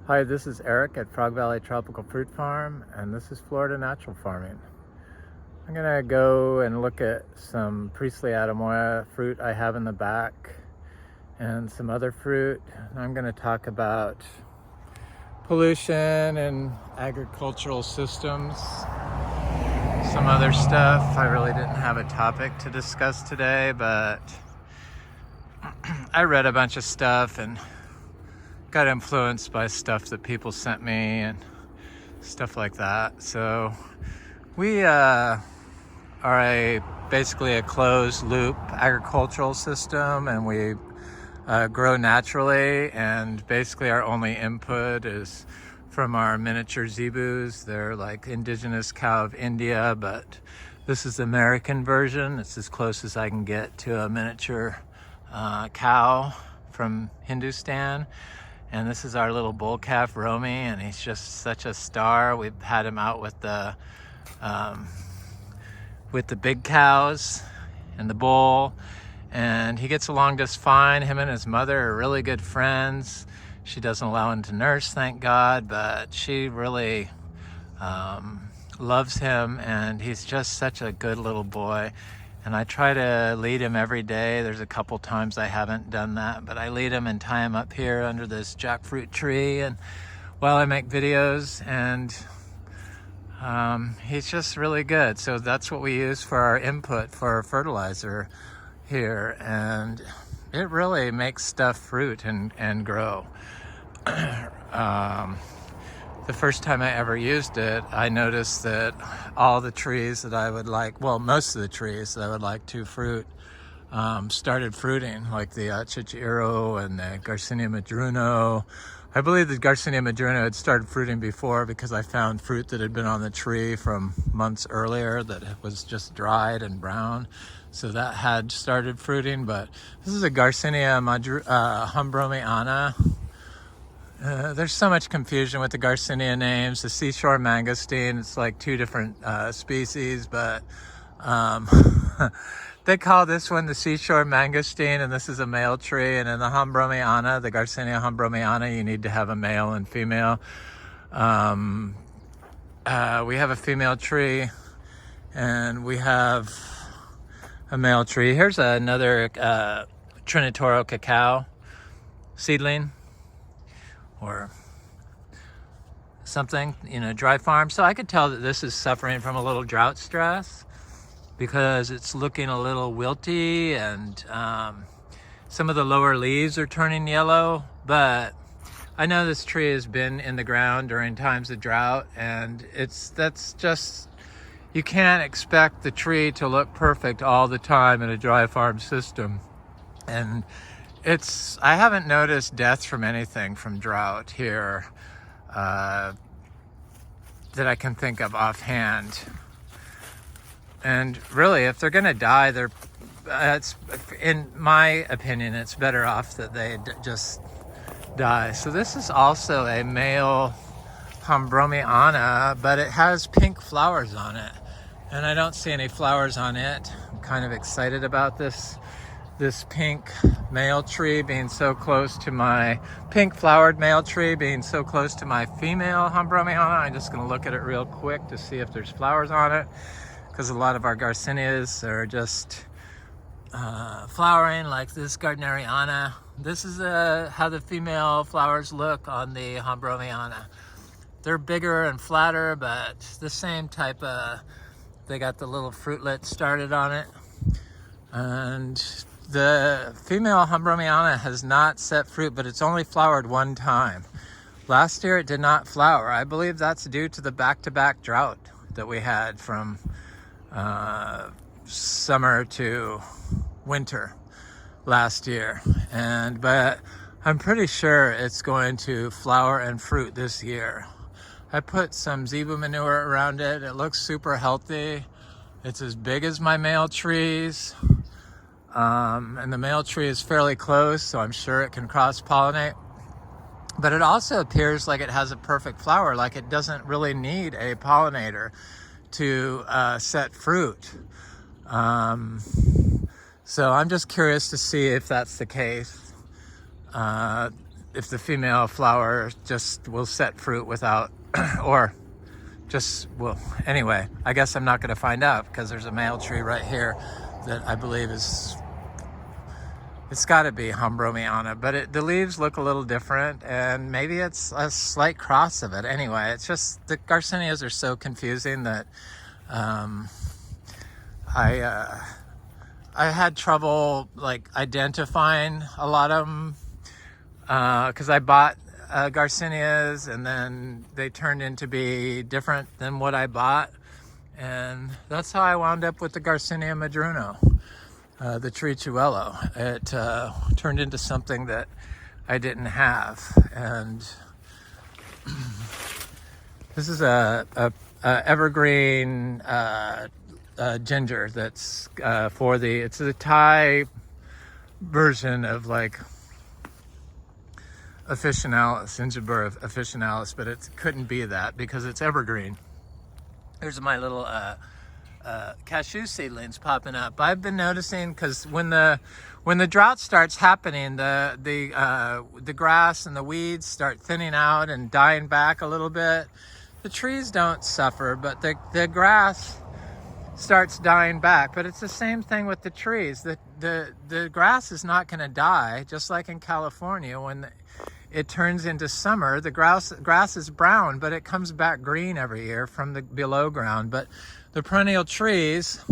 Hi, this is Eric at Frog Valley Tropical Fruit Farm, and this is Florida Natural Farming. I'm gonna go and look at some Priestly Atemoya fruit I have in the back and some other fruit. I'm gonna talk about pollution and agricultural systems, some other stuff. I really didn't have a topic to discuss today, but I read a bunch of stuff and got influenced by stuff that people sent me and stuff like that. So we are basically a closed loop agricultural system, and we grow naturally, and basically our only input is from our miniature zebus. They're like indigenous cow of India, but this is the American version. It's as close as I can get to a miniature cow from Hindustan. And this is our little bull calf, Romy, and he's just such a star. We've had him out with the big cows and the bull, and he gets along just fine. Him and his mother are really good friends. She doesn't allow him to nurse, thank God, but she really loves him, and he's just such a good little boy. And I try to lead him every day. There's a couple times I haven't done that, but I lead him and tie him up here under this jackfruit tree and while I make videos, and he's just really good. So that's what we use for our input for our fertilizer here, and it really makes stuff fruit and grow. The first time I ever used it, I noticed that all the trees that I would like, well, most of the trees that I would like to fruit started fruiting, like the Charichuelo and the Garcinia madruno. I believe the Garcinia madruno had started fruiting before, because I found fruit that had been on the tree from months earlier that was just dried and brown. So that had started fruiting, but this is a Garcinia humbromiana. There's so much confusion with the Garcinia names. The seashore mangosteen, it's like two different species, but they call this one the seashore mangosteen, and this is a male tree. And in the humbromiana, the Garcinia humbromiana, you need to have a male and female. We have a female tree, and we have a male tree. Here's another Trinitoro cacao seedling, or something, dry farm. So I could tell that this is suffering from a little drought stress, because it's looking a little wilty, and some of the lower leaves are turning yellow. But I know this tree has been in the ground during times of drought, and that's just, you can't expect the tree to look perfect all the time in a dry farm system. And I haven't noticed deaths from anything from drought here that I can think of offhand. And really, if they're gonna die, in my opinion, it's better off that they just die. So this is also a male humbromiana, but it has pink flowers on it, and I don't see any flowers on it. I'm kind of excited about this pink male tree being so close to my pink flowered male tree being so close to my female humbromiana. I'm just going to look at it real quick to see if there's flowers on it, because a lot of our Garcinias are just flowering, like this Gardneriana. This is how the female flowers look on the humbromiana. They're bigger and flatter, but the same type of, they got the little fruitlet started on it. And the female humbromiana has not set fruit, but it's only flowered one time. Last year it did not flower. I believe that's due to the back-to-back drought that we had from summer to winter last year. But I'm pretty sure it's going to flower and fruit this year. I put some zebu manure around it. It looks super healthy. It's as big as my male trees. And the male tree is fairly close, so I'm sure it can cross-pollinate. But it also appears like it has a perfect flower, like it doesn't really need a pollinator to set fruit. So I'm just curious to see if that's the case. if the female flower just will set fruit without, or just will. Anyway, I guess I'm not going to find out because there's a male tree right here that I believe is, it's got to be Hombromiana, but the leaves look a little different, and maybe it's a slight cross of it. Anyway, it's just the Garcinias are so confusing that I had trouble like identifying a lot of them because I bought Garcinias and then they turned into be different than what I bought, and that's how I wound up with the Garcinia madruno. The Charichuelo. It turned into something that I didn't have, and this is a evergreen ginger that's it's a Thai version of like officinalis, gingerbread officinalis, but it couldn't be that because it's evergreen. Here's my little cashew seedlings popping up. I've been noticing because when the drought starts happening, the grass and the weeds start thinning out and dying back a little bit. The trees don't suffer, but the grass starts dying back. But it's the same thing with the trees. The grass is not going to die, just like in California when it turns into summer. The grass is brown, but it comes back green every year from the below ground. But the perennial trees,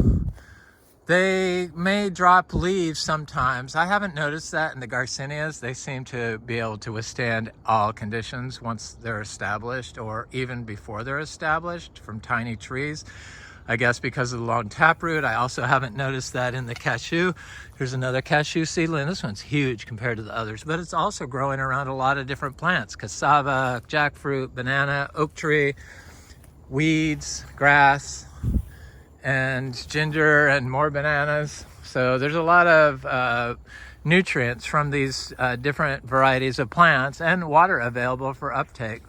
they may drop leaves sometimes. I haven't noticed that in the Garcinias. They seem to be able to withstand all conditions once they're established, or even before they're established, from tiny trees. I guess because of the long taproot. I also haven't noticed that in the cashew. Here's another cashew seedling. This one's huge compared to the others, but it's also growing around a lot of different plants: cassava, jackfruit, banana, oak tree, weeds, grass, and ginger, and more bananas. So there's a lot of nutrients from these different varieties of plants, and water available for uptake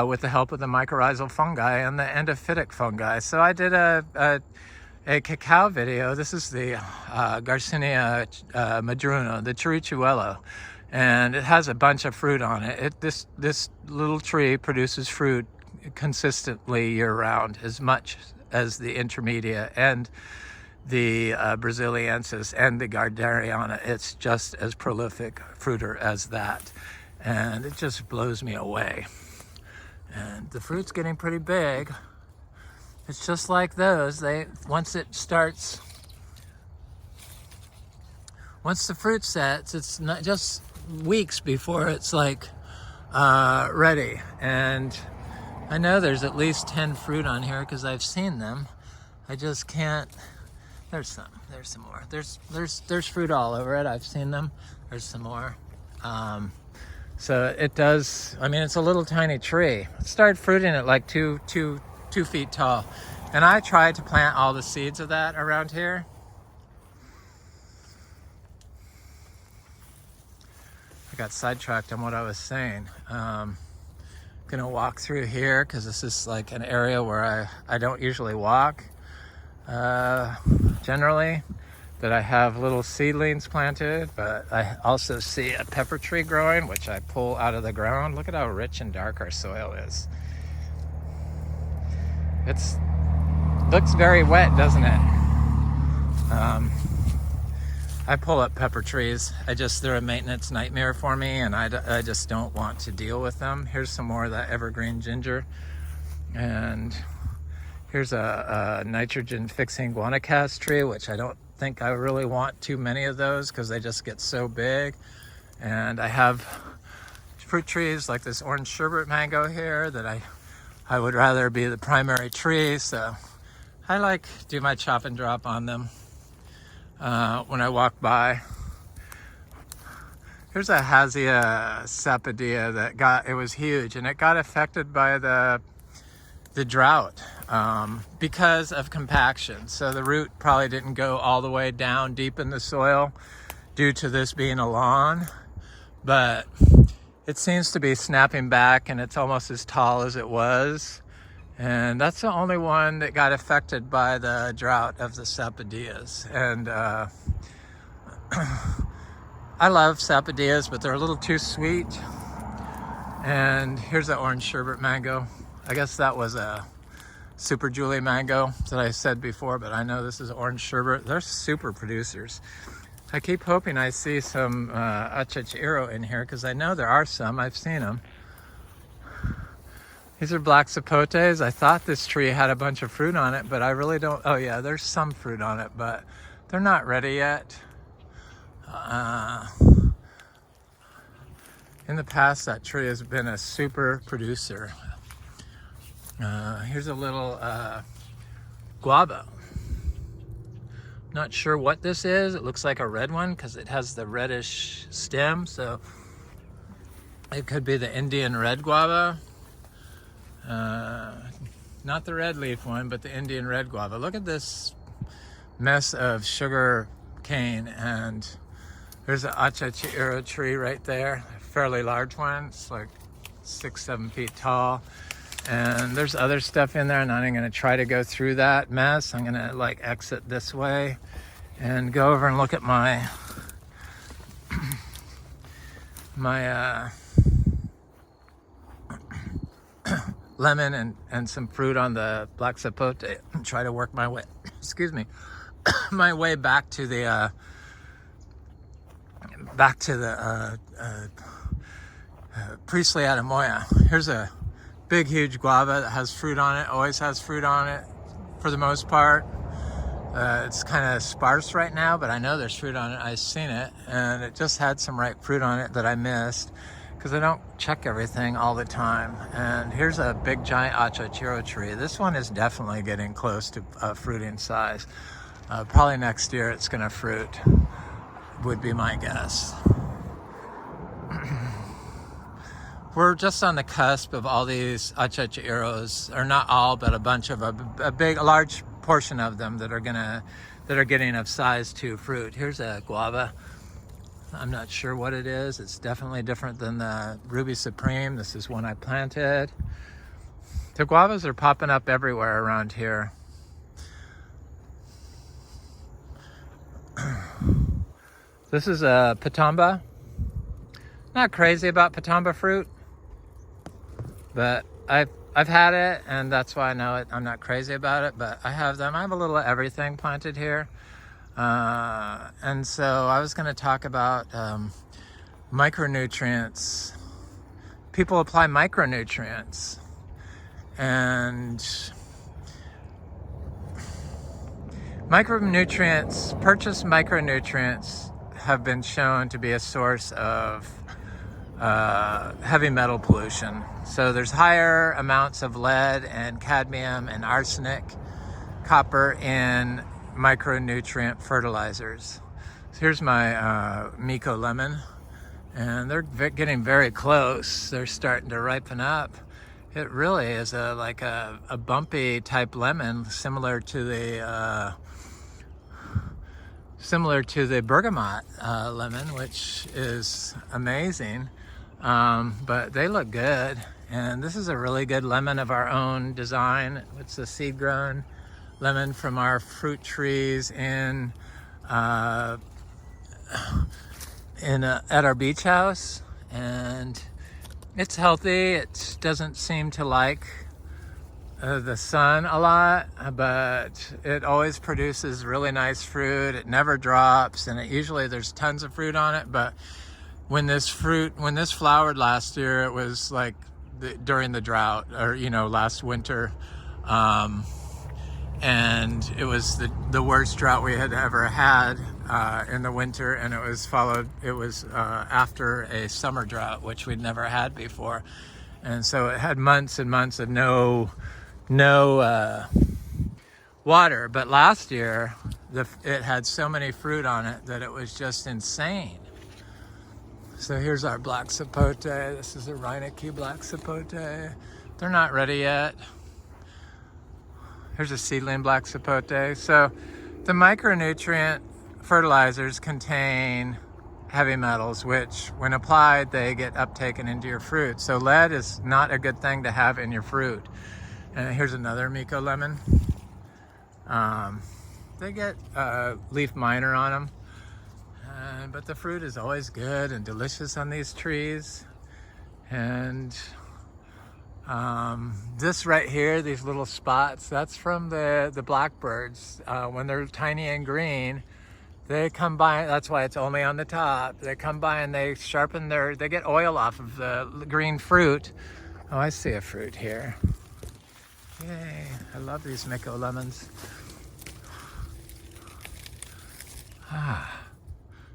with the help of the mycorrhizal fungi and the endophytic fungi. So I did a cacao video. This is the Garcinia madruno, the Charichuelo, and it has a bunch of fruit on it. This little tree produces fruit consistently year-round, as much as the intermedia and the Braziliensis and the Gardneriana. It's just as prolific fruiter as that, and it just blows me away. And the fruit's getting pretty big. It's just like those. Once the fruit sets, it's not just weeks before it's like ready. And I know there's at least 10 fruit on here because I've seen them. I just can't. There's some more. There's fruit all over it. I've seen them. There's some more. So it does. I mean, it's a little tiny tree. It started fruiting at like 2 feet tall, and I tried to plant all the seeds of that around here. I got sidetracked on what I was saying. Gonna walk through here because this is like an area where I don't usually walk generally, that I have little seedlings planted, but I also see a pepper tree growing, which I pull out of the ground. Look at how rich and dark our soil is. It's looks very wet, doesn't it? I pull up pepper trees. They're a maintenance nightmare for me, and I just don't want to deal with them. Here's some more of that evergreen ginger, and here's a nitrogen fixing guanacas tree, which I don't think I really want too many of those because they just get so big. And I have fruit trees like this orange sherbet mango here that I would rather be the primary tree, so I do my chop and drop on them when I walk by. Here's a Hassia sapodea that it was huge, and it got affected by the drought because of compaction. So the root probably didn't go all the way down deep in the soil due to this being a lawn, but it seems to be snapping back, and it's almost as tall as it was. And that's the only one that got affected by the drought of the sapodeas. And I love sapodillas, but they're a little too sweet. And here's the orange sherbet mango. I guess that was a Super Julie mango that I said before, but I know this is orange sherbet. They're super producers. I keep hoping I see some Charichuelo in here because I know there are some. I've seen them. These are Black Sapotes. I thought this tree had a bunch of fruit on it, but I really don't. Oh yeah, there's some fruit on it, but they're not ready yet. In the past, that tree has been a super producer. Here's a little guava. Not sure what this is. It looks like a red one because it has the reddish stem, so it could be the Indian red guava. Not the red leaf one, but the Indian red guava. Look at this mess of sugar cane, and there's an Charichuelo tree right there, a fairly large one. It's like 6-7 feet tall. And there's other stuff in there, and I'm going to try to go through that mess. I'm going to like exit this way and go over and look at my lemon and some fruit on the Black Sapote and try to work my way, excuse me, my way back to the Priestly Atemoya. Here's a big, huge guava that has fruit on it, always has fruit on it for the most part. It's kind of sparse right now, but I know there's fruit on it. I've seen it, and it just had some ripe fruit on it that I missed because I don't check everything all the time. And here's a big, giant Charichuelo tree. This one is definitely getting close to fruiting size. Probably next year it's going to fruit, would be my guess. We're just on the cusp of all these Charichuelos, or not all, but a bunch of a large portion of them that are getting of size to fruit. Here's a guava. I'm not sure what it is. It's definitely different than the Ruby Supreme. This is one I planted. The guavas are popping up everywhere around here. This is a patamba. Not crazy about patamba fruit, but I've had it, and that's why I know it. I'm not crazy about it, but I have them. I have a little of everything planted here. And so I was going to talk about micronutrients. People apply micronutrients, and purchased micronutrients have been shown to be a source of heavy metal pollution. So there's higher amounts of lead and cadmium and arsenic, copper in micronutrient fertilizers. So here's my Micco lemon, and they're getting very close. They're starting to ripen up. It really is like a bumpy type lemon, similar to the bergamot lemon, which is amazing. But they look good, and this is a really good lemon of our own design. It's a seed grown lemon from our fruit trees at our beach house, and it's healthy. It doesn't seem to like the sun a lot, but it always produces really nice fruit. It never drops, and usually there's tons of fruit on it. But when this flowered last year, it was like during the drought, or last winter, and it was the worst drought we had ever had in the winter, and it was after a summer drought, which we'd never had before. And so it had months and months of no water. But last year it had so many fruit on it that it was just insane. So here's our Black Sapote. This is a Reineke Black Sapote. They're not ready yet. Here's a seedling Black Sapote. So the micronutrient fertilizers contain heavy metals, which when applied, they get uptaken into your fruit. So lead is not a good thing to have in your fruit. And here's another Micco lemon. They get leaf miner on them. But the fruit is always good and delicious on these trees. And this right here, these little spots, that's from the blackbirds. When they're tiny and green, they come by, that's why it's only on the top. They come by and they sharpen they get oil off of the green fruit. Oh, I see a fruit here. Yay, I love these Micco Lemons.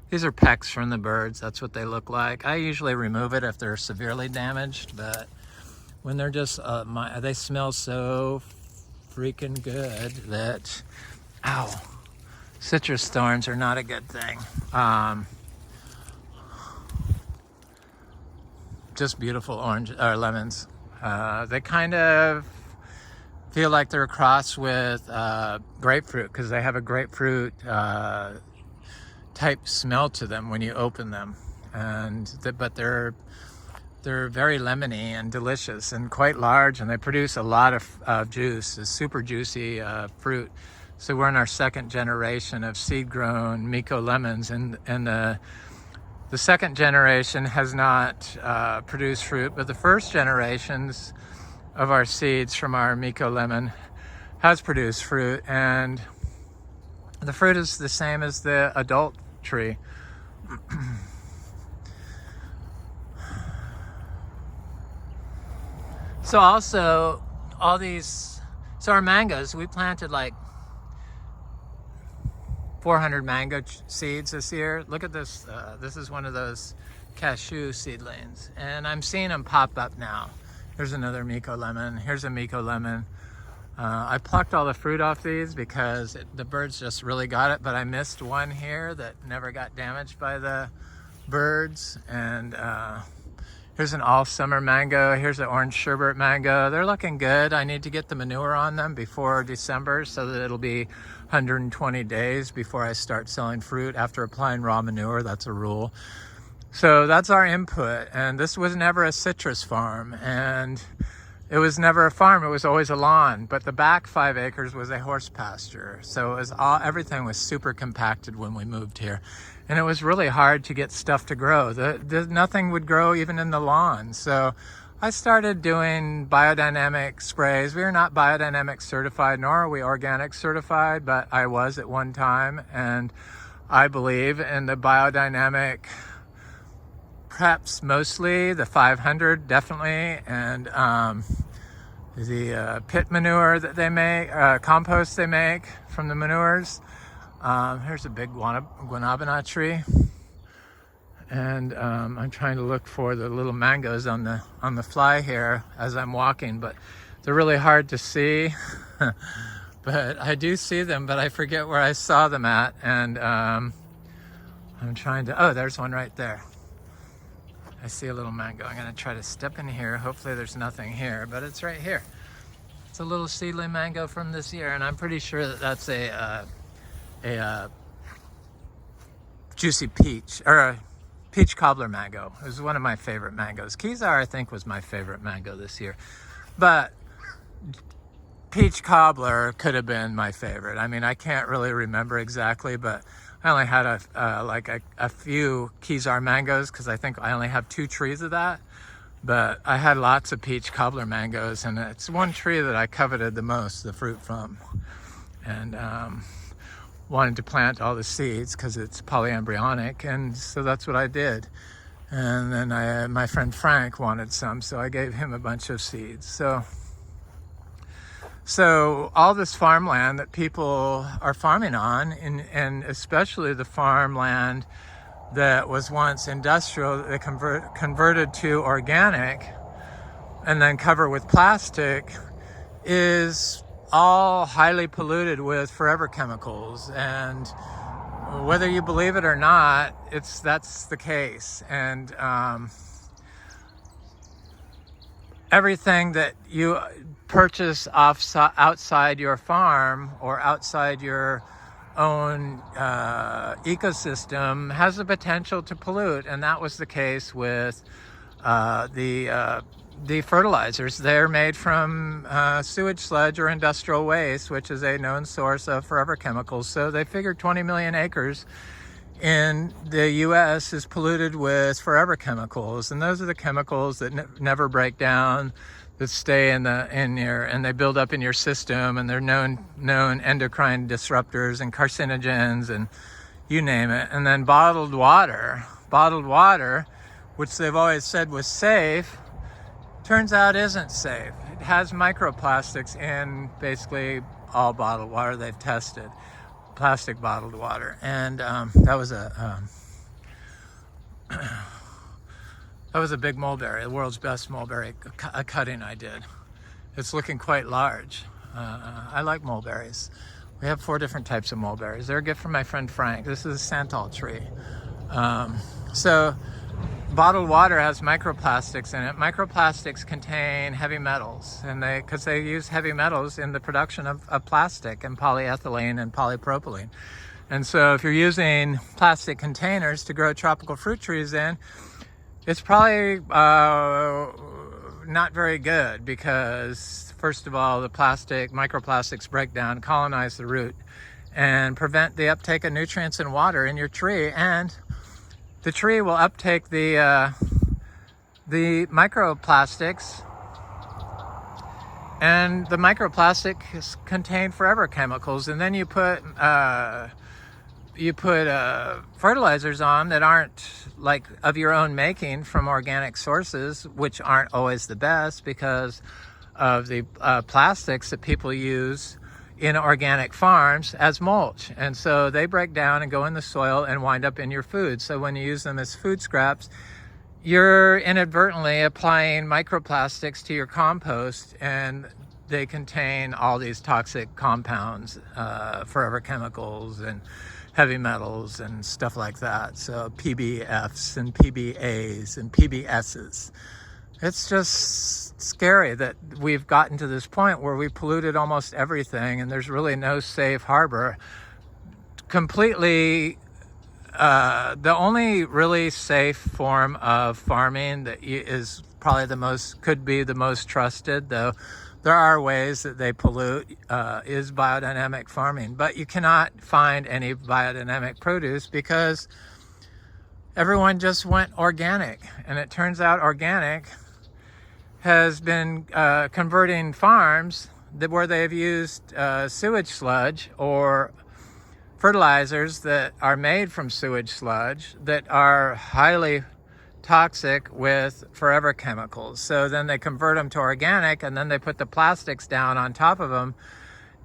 These are pecks from the birds, that's what they look like. I usually remove it if they're severely damaged, but when they're just, they smell so freaking good that, ow, citrus thorns are not a good thing. Just beautiful lemons. They kind of feel like they're a cross with grapefruit because they have a grapefruit type smell to them when you open them, but they're very lemony and delicious and quite large, and they produce a lot of juice. It's super juicy fruit. So we're in our second generation of seed-grown Micco Lemons, and the second generation has not produced fruit, but the first generations of our seeds from our Micco Lemon has produced fruit, and the fruit is the same as the adult tree. So also, our mangoes, we planted like 400 mango seeds this year. Look at this. This is one of those cashew seedlings, and I'm seeing them pop up now. There's another Micco Lemon. Here's a Micco Lemon. I plucked all the fruit off these because the birds just really got it, but I missed one here that never got damaged by the birds. And here's an all-summer mango. Here's an orange sherbet mango. They're looking good. I need to get the manure on them before December so that it'll be 120 days before I start selling fruit after applying raw manure. That's a rule. So that's our input. And this was never a citrus farm, and it was never a farm. It was always a lawn. But the back 5 acres was a horse pasture. So it was everything was super compacted when we moved here. And it was really hard to get stuff to grow. Nothing would grow even in the lawn. So I started doing biodynamic sprays. We are not biodynamic certified, nor are we organic certified, but I was at one time. And I believe in the biodynamic preps, mostly the 500 definitely, and the pit manure that they make, compost they make from the manures. Here's a big guanabana tree, and I'm trying to look for the little mangoes on the fly here as I'm walking, but they're really hard to see. But I do see them, but I forget where I saw them at, and I'm trying to, oh, there's one right there. I see a little mango. I'm going to try to step in here. Hopefully there's nothing here, but it's right here. It's a little seedling mango from this year, and I'm pretty sure that that's a juicy peach, or a peach cobbler mango. It was one of my favorite mangoes. Kezar, I think, was my favorite mango this year, but peach cobbler could have been my favorite. I mean, I can't really remember exactly, but I only had a few Kezar mangoes because I think I only have 2 trees of that. But I had lots of peach cobbler mangoes, and it's one tree that I coveted the most, the fruit from. And wanted to plant all the seeds because it's polyembryonic, and so that's what I did. And then my friend Frank wanted some, so I gave him a bunch of seeds. So all this farmland that people are farming on, and especially the farmland that was once industrial, that they converted to organic and then covered with plastic, is all highly polluted with forever chemicals. And whether you believe it or not, that's the case. And everything that you purchase outside your farm or outside your own ecosystem has the potential to pollute, and that was the case with the fertilizers. They're made from sewage sludge or industrial waste, which is a known source of forever chemicals. So they figured 20 million acres in the US is polluted with forever chemicals, and those are the chemicals that never break down, that stay in your, and they build up in your system, and they're known endocrine disruptors and carcinogens and you name it. And then bottled water, which they've always said was safe, turns out isn't safe. It has microplastics in basically all bottled water they've tested, plastic bottled water. And that was a big mulberry, the world's best mulberry, a cutting I did. It's looking quite large. I like mulberries. We have 4 different types of mulberries. They're a gift from my friend Frank. This is a santal tree. So bottled water has microplastics in it. Microplastics contain heavy metals, and because they use heavy metals in the production of plastic and polyethylene and polypropylene. And so if you're using plastic containers to grow tropical fruit trees in, it's probably not very good, because first of all, the microplastics break down, colonize the root, and prevent the uptake of nutrients and water in your tree. And the tree will uptake the microplastics, and the microplastics contain forever chemicals. And then you put fertilizers on that aren't like of your own making from organic sources, which aren't always the best because of the plastics that people use in organic farms as mulch. And so they break down and go in the soil and wind up in your food. So when you use them as food scraps, you're inadvertently applying microplastics to your compost, and they contain all these toxic compounds, forever chemicals and heavy metals and stuff like that. So PBFs and PBAs and PBSs. It's just scary that we've gotten to this point where we polluted almost everything, and there's really no safe harbor. Completely, the only really safe form of farming that is probably could be the most trusted, though there are ways that they pollute, is biodynamic farming. But you cannot find any biodynamic produce because everyone just went organic. And it turns out organic has been converting farms where they've used sewage sludge or fertilizers that are made from sewage sludge that are highly toxic with forever chemicals. So then they convert them to organic, and then they put the plastics down on top of them,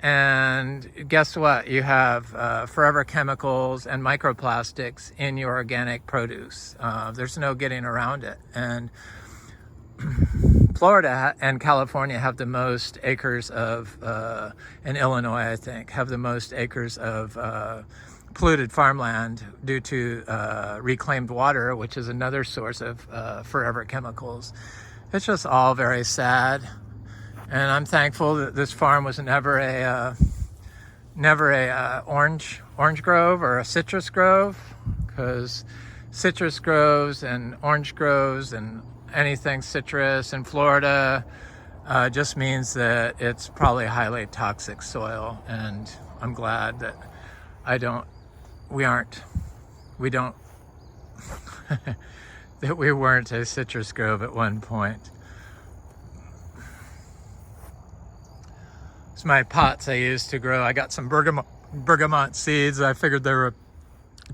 and guess what? You have forever chemicals and microplastics in your organic produce. There's no getting around it. And Florida and California have the most acres of, and Illinois, I think, have the most acres of polluted farmland due to reclaimed water, which is another source of forever chemicals. It's just all very sad, and I'm thankful that this farm was never a orange grove or a citrus grove, because citrus groves and orange groves and anything citrus in Florida just means that it's probably highly toxic soil. And I'm glad that that we weren't a citrus grove at one point. It's my pots I used to grow. I got some bergamot seeds. I figured they were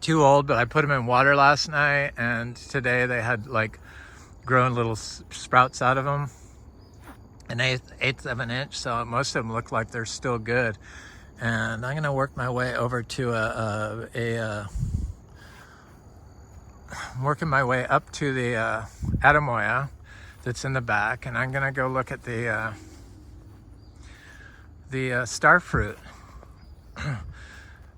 too old, but I put them in water last night, and today they had like grown little sprouts out of them, an eighth of an inch, so most of them look like they're still good. And I'm gonna work my way over to working my way up to the Atemoya that's in the back, and I'm gonna go look at the starfruit.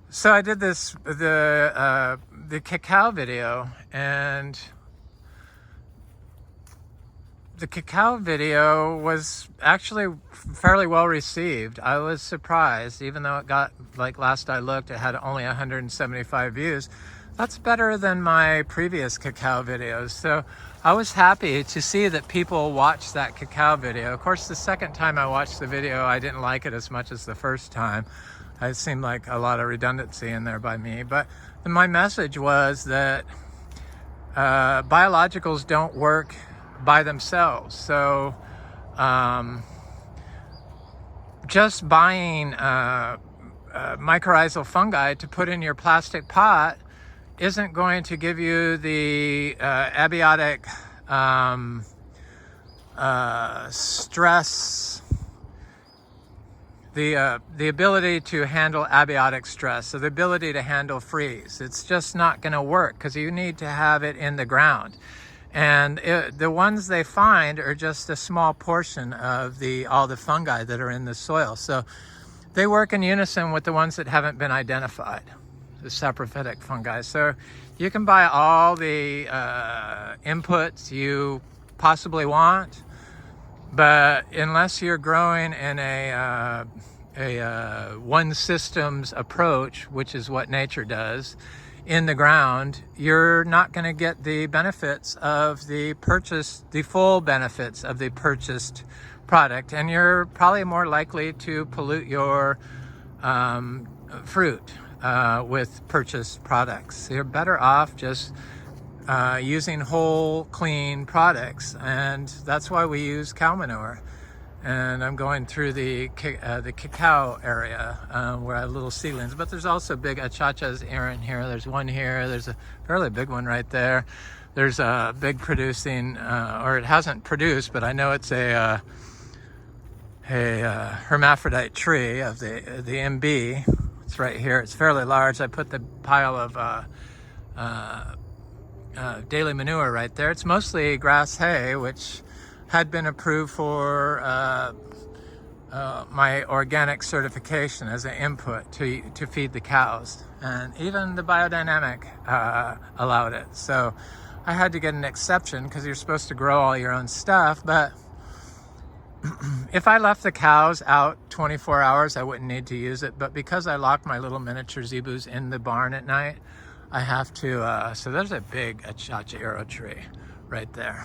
So I did the cacao video, and the cacao video was actually fairly well received. I was surprised, even though it got, like last I looked, it had only 175 views. That's better than my previous cacao videos. So I was happy to see that people watched that cacao video. Of course, the second time I watched the video, I didn't like it as much as the first time. It seemed like a lot of redundancy in there by me, but my message was that biologicals don't work by themselves. So just buying mycorrhizal fungi to put in your plastic pot isn't going to give you the abiotic stress, the ability to handle abiotic stress, so the ability to handle freeze. It's just not going to work because you need to have it in the ground. And the ones they find are just a small portion of all the fungi that are in the soil. So they work in unison with the ones that haven't been identified, the saprophytic fungi. So you can buy all the inputs you possibly want, but unless you're growing in a one systems approach, which is what nature does, in the ground, you're not going to get the benefits of the full benefits of the purchased product, and you're probably more likely to pollute your fruit with purchased products. You're better off just using whole, clean products, and that's why we use cow manure. And I'm going through the cacao area where I have little seedlings, but there's also big achachas in here. There's one here. There's a fairly big one right there. There's a big producing, or it hasn't produced, but I know it's a hermaphrodite tree of the Imbe. It's right here. It's fairly large. I put the pile of daily manure right there. It's mostly grass hay, which had been approved for my organic certification as an input to feed the cows, and even the biodynamic allowed it. So I had to get an exception because you're supposed to grow all your own stuff, but if I left the cows out 24 hours, I wouldn't need to use it. But because I lock my little miniature zebus in the barn at night, I have to, so there's a big achachero tree right there.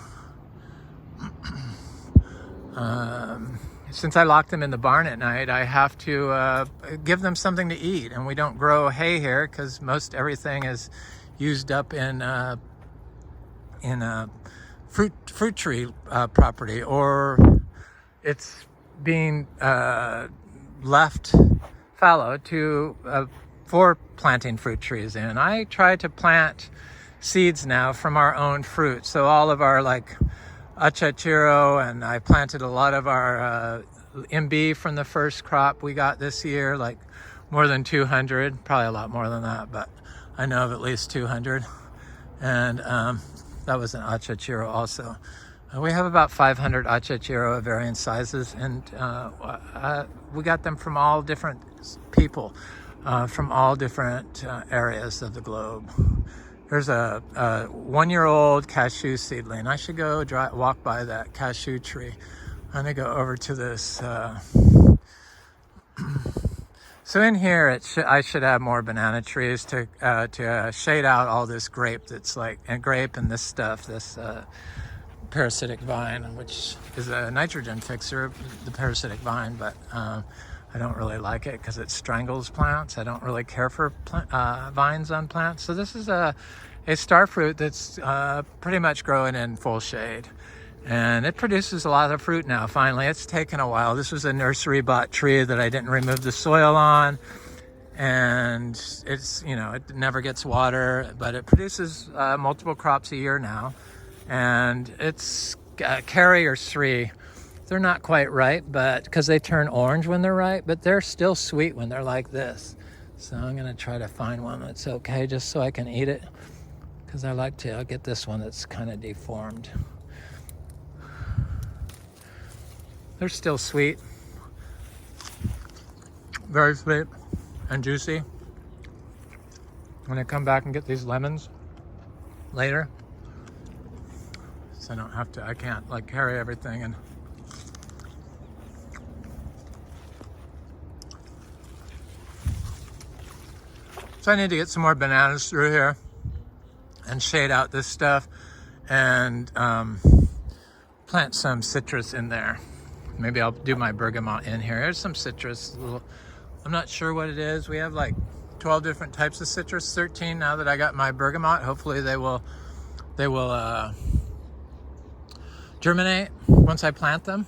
Since I lock them in the barn at night, I have to give them something to eat, and we don't grow hay here because most everything is used up in a fruit tree property, or it's being left fallow for planting fruit trees in. I try to plant seeds now from our own fruit, so all of our achachero, and I planted a lot of our Imbe from the first crop we got this year, like more than 200, probably a lot more than that, but I know of at least 200. And that was an achachero also. We have about 500 achachero of varying sizes, and we got them from all different people, from all different areas of the globe. There's a 1-year-old cashew seedling. I should go walk by that cashew tree. I'm gonna go over to this. So in here, I should have more banana trees to shade out all this grape that's grape and this stuff, this parasitic vine, which is a nitrogen fixer, the parasitic vine, but I don't really like it because it strangles plants. I don't really care for vines on plants. So this is a starfruit that's pretty much growing in full shade. And it produces a lot of fruit now, finally. It's taken a while. This was a nursery bought tree that I didn't remove the soil on. And it's, it never gets water, but it produces multiple crops a year now. And it's Cary or Sri. They're not quite ripe, but because they turn orange when they're ripe, but they're still sweet when they're like this. So I'm gonna try to find one that's okay, just so I can eat it, because I'll get this one that's kind of deformed. They're still sweet, very sweet and juicy. When I come back and get these lemons later, so I can't carry everything and so I need to get some more bananas through here and shade out this stuff and plant some citrus in there. Maybe I'll do my bergamot in here. There's some citrus, I'm not sure what it is. We have like 12 different types of citrus, 13 now that I got my bergamot. Hopefully they will germinate once I plant them.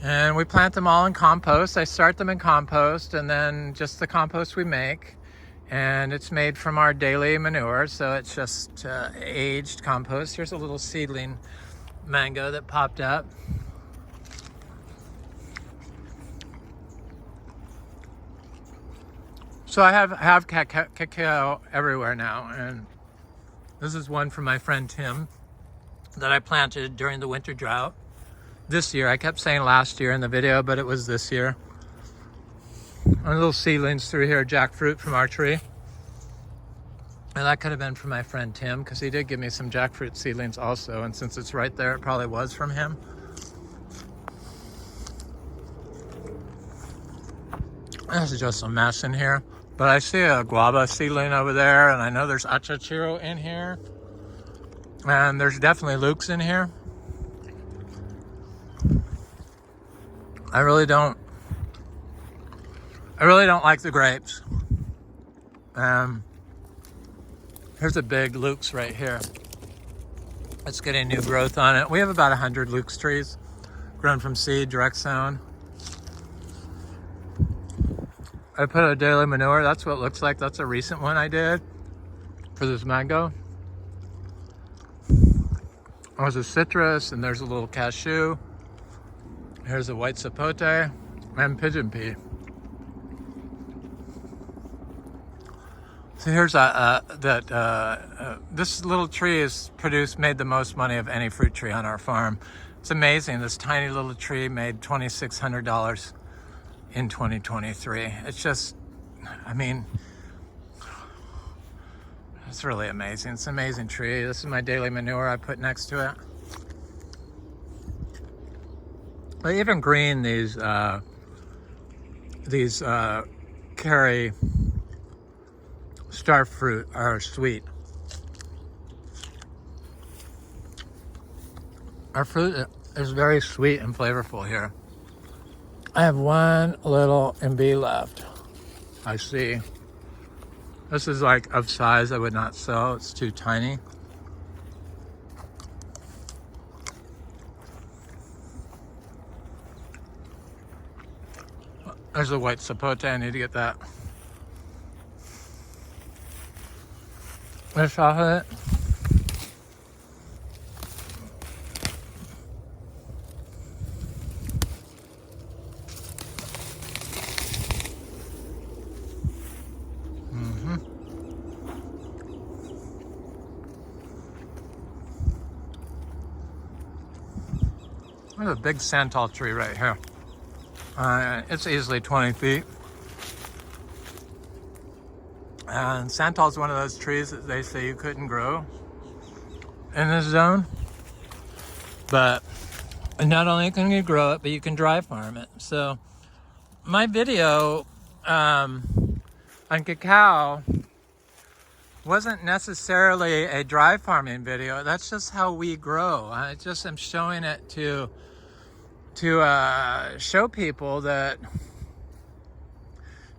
And we plant them all in compost. I start them in compost, and then just the compost we make. And it's made from our daily manure, so it's just aged compost. Here's a little seedling mango that popped up. So I have cacao everywhere now, and this is one from my friend Tim that I planted during the winter drought this year. I kept saying last year in the video, but it was this year. And little seedlings through here, jackfruit from our tree. And that could have been from my friend Tim, because he did give me some jackfruit seedlings also, and since it's right there, it probably was from him. This is just a mess in here. But I see a guava seedling over there, and I know there's achachiro in here. And there's definitely lukes in here. I really don't like the grapes. Here's a big lukes right here. It's getting new growth on it. We have about 100 lukes trees grown from seed, direct sown. I put a daily manure. That's what it looks like. That's a recent one I did for this mango. There's a citrus, and there's a little cashew. Here's a white sapote and pigeon pea. So here's this little tree has made the most money of any fruit tree on our farm. It's amazing. This tiny little tree made $2,600 in 2023. It's just, I mean, it's really amazing. It's an amazing tree. This is my daily manure I put next to it. I even green these Cary starfruit are sweet. Our fruit is very sweet and flavorful here. I have one little Imbe left. I see. This is like of size I would not sell. It's too tiny. There's a white sapote. I need to get that. Let's off of it. There's a big santal tree right here. It's easily 20 feet. And santal is one of those trees that they say you couldn't grow in this zone. But not only can you grow it, but you can dry farm it. So my video on cacao wasn't necessarily a dry farming video. That's just how we grow. I just am showing it to show people that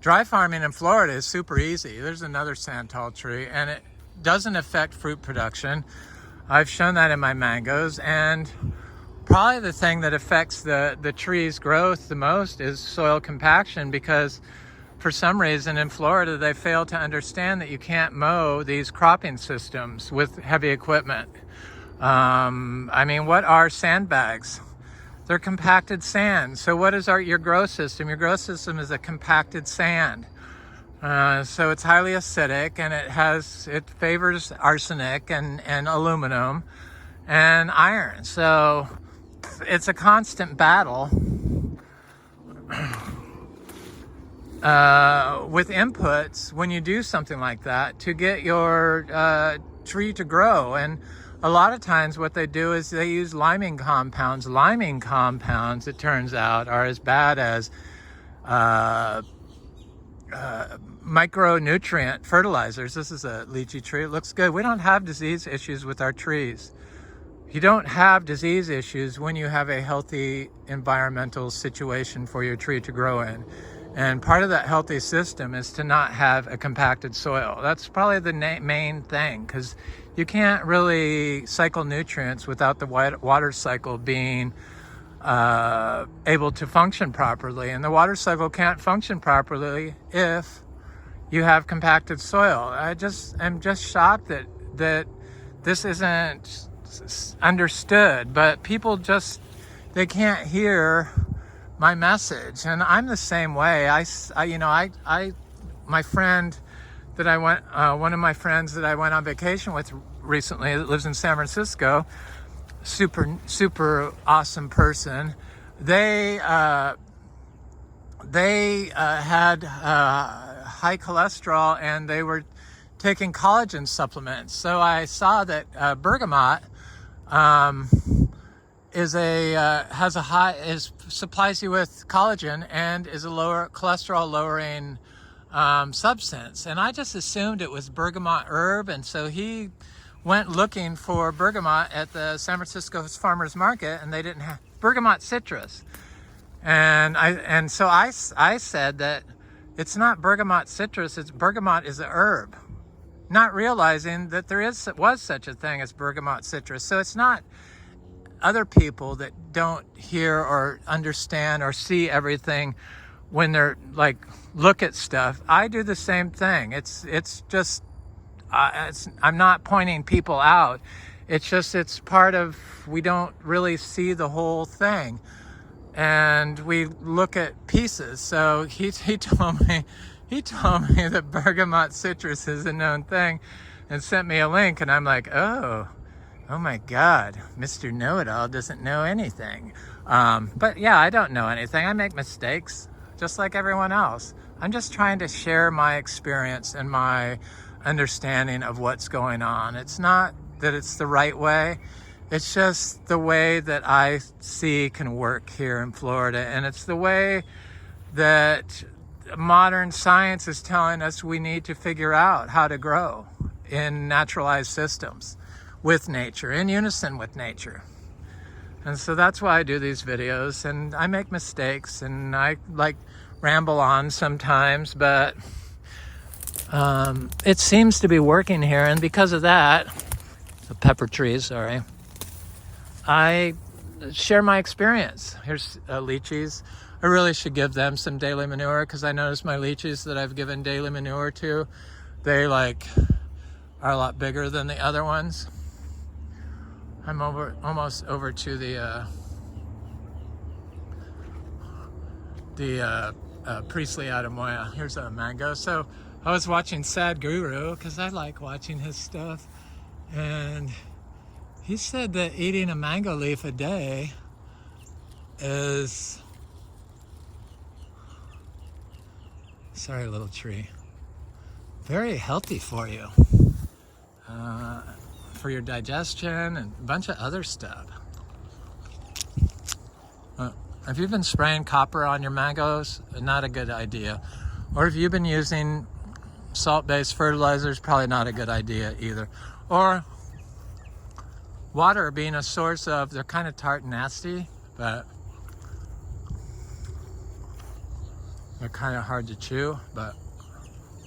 dry farming in Florida is super easy. There's another santal tree, and it doesn't affect fruit production. I've shown that in my mangoes, and probably the thing that affects the tree's growth the most is soil compaction, because for some reason in Florida they fail to understand that you can't mow these cropping systems with heavy equipment. I mean, what are sandbags? They're compacted sand. So what is your grow system? Your grow system is a compacted sand. So it's highly acidic, and it favors arsenic and aluminum and iron. So it's a constant battle with inputs when you do something like that to get your tree to grow. And a lot of times what they do is they use liming compounds. Liming compounds, it turns out, are as bad as micronutrient fertilizers. This is a lychee tree. It looks good. We don't have disease issues with our trees. You don't have disease issues when you have a healthy environmental situation for your tree to grow in. And part of that healthy system is to not have a compacted soil. That's probably the main thing, because you can't really cycle nutrients without the water cycle being able to function properly. And the water cycle can't function properly if you have compacted soil. I'm just shocked that this isn't understood, but people they can't hear my message. And I'm the same way. My friend that I went, one of my friends that I went on vacation with recently that lives in San Francisco, super awesome person. They had high cholesterol, and they were taking collagen supplements. So I saw that bergamot supplies you with collagen and is a lower cholesterol lowering substance. And I just assumed it was bergamot herb, and so he went looking for bergamot at the San Francisco Farmers Market, and they didn't have bergamot citrus. And so I said that it's not bergamot citrus, it's bergamot is a herb, not realizing that there was such a thing as bergamot citrus. So it's not other people that don't hear or understand or see everything when they're like look at stuff. I do the same thing. It's just I'm not pointing people out. It's part of, we don't really see the whole thing, and we look at pieces. So he told me that bergamot citrus is a known thing, and sent me a link, and I'm like, oh my God, Mr. Know-It-All doesn't know anything. But yeah, I don't know anything. I make mistakes just like everyone else. I'm just trying to share my experience and my understanding of what's going on. It's not that it's the right way. It's just the way that I see can work here in Florida. And it's the way that modern science is telling us we need to figure out how to grow in naturalized systems with nature, in unison with nature. And so that's why I do these videos, and I make mistakes, and I ramble on sometimes, but it seems to be working here. And because of that, the pepper trees, sorry, I share my experience. Here's lychees. I really should give them some daily manure, because I noticed my lychees that I've given daily manure to, they are a lot bigger than the other ones. I'm almost over to the Priestly Atemoya. Here's a mango. So I was watching Sad Guru, because I like watching his stuff, and he said that eating a mango leaf a day is, sorry, little tree, very healthy for you, for your digestion and a bunch of other stuff. If you've been spraying copper on your mangoes, not a good idea. Or if you've been using salt-based fertilizers, probably not a good idea either. Or water being a source of, they're kind of tart and nasty, but they're kind of hard to chew. But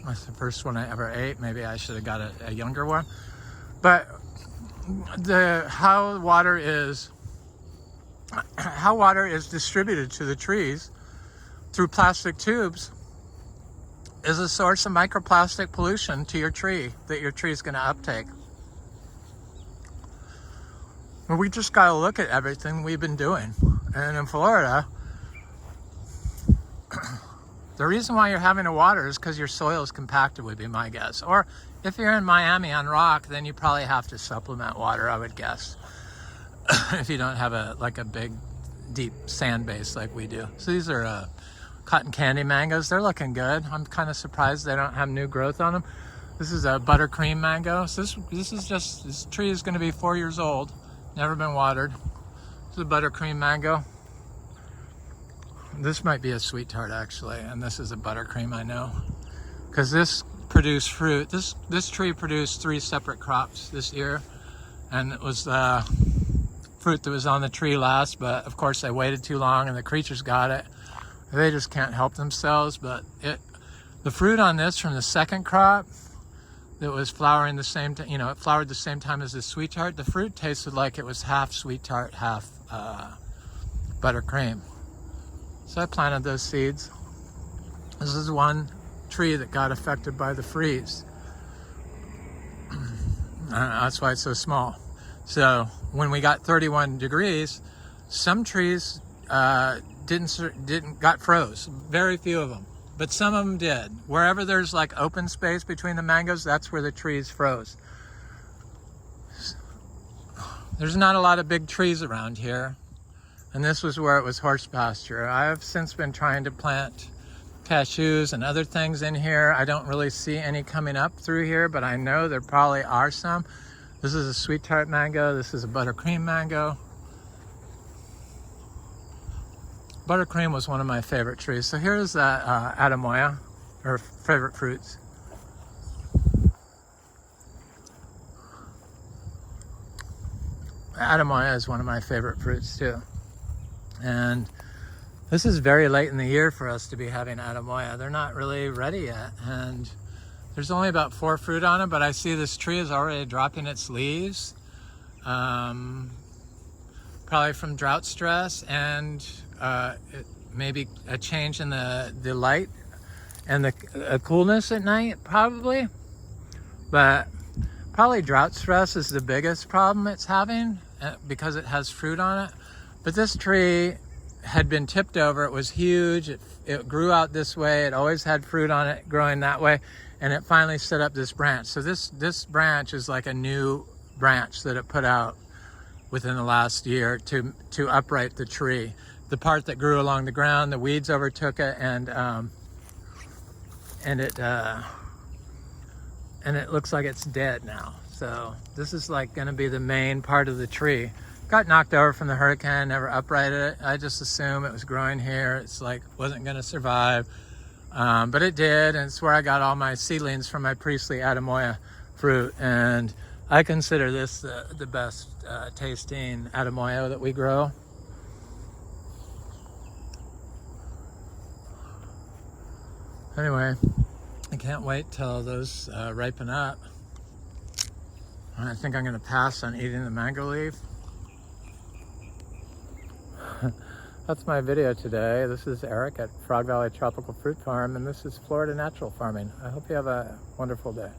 that's the first one I ever ate. Maybe I should have got a younger one. But how water is distributed to the trees through plastic tubes is a source of microplastic pollution to your tree that your tree is going to uptake. Well, we just got to look at everything we've been doing. And in Florida, the reason why you're having to water is because your soil is compacted, would be my guess. Or if you're in Miami on rock, then you probably have to supplement water, I would guess. If you don't have a big, deep sand base like we do. So these are cotton candy mangoes. They're looking good. I'm kind of surprised they don't have new growth on them. This is a buttercream mango. So this tree is going to be 4 years old. Never been watered. This is a buttercream mango. This might be a sweet tart actually, and this is a buttercream, I know, because this produced fruit. This tree produced 3 separate crops this year, and it was fruit that was on the tree last, but of course I waited too long and the creatures got it, They just can't help themselves. But the fruit on this from the second crop that was flowering the same time, it flowered the same time as the sweet tart. The fruit tasted like it was half sweet tart, half buttercream. So I planted those seeds. This is one tree that got affected by the freeze. That's why it's so small. So when we got 31 degrees, some trees got froze. Very few of them, but some of them did. Wherever there's like open space between the mangoes, that's where the trees froze. There's not a lot of big trees around here, and this was where it was horse pasture. I have since been trying to plant cashews and other things in here. I don't really see any coming up through here, but I know there probably are some. This is a sweet tart mango. This is a buttercream mango. Buttercream was one of my favorite trees. So here's that Atemoya, or favorite fruits. Atemoya is one of my favorite fruits too. And this is very late in the year for us to be having Atemoya. They're not really ready yet. And there's only about 4 fruit on it, but I see this tree is already dropping its leaves. Probably from drought stress and maybe a change in the light and the coolness at night, probably. But probably drought stress is the biggest problem it's having because it has fruit on it. But this tree had been tipped over. It was huge. It grew out this way. It always had fruit on it growing that way. And it finally set up this branch. So this branch is like a new branch that it put out within the last year to upright the tree. The part that grew along the ground, the weeds overtook it, and it looks like it's dead now. So this is like going to be the main part of the tree. Got knocked over from the hurricane, never uprighted it. I just assumed it was growing here. It's like wasn't going to survive, but it did, and it's where I got all my seedlings from my Priestly Atemoya fruit. And I consider this the best tasting Atemoya that we grow. Anyway, I can't wait till those ripen up. I think I'm going to pass on eating the mango leaf. That's my video today. This is Eric at Frog Valley Tropical Fruit Farm, and this is Florida Natural Farming. I hope you have a wonderful day.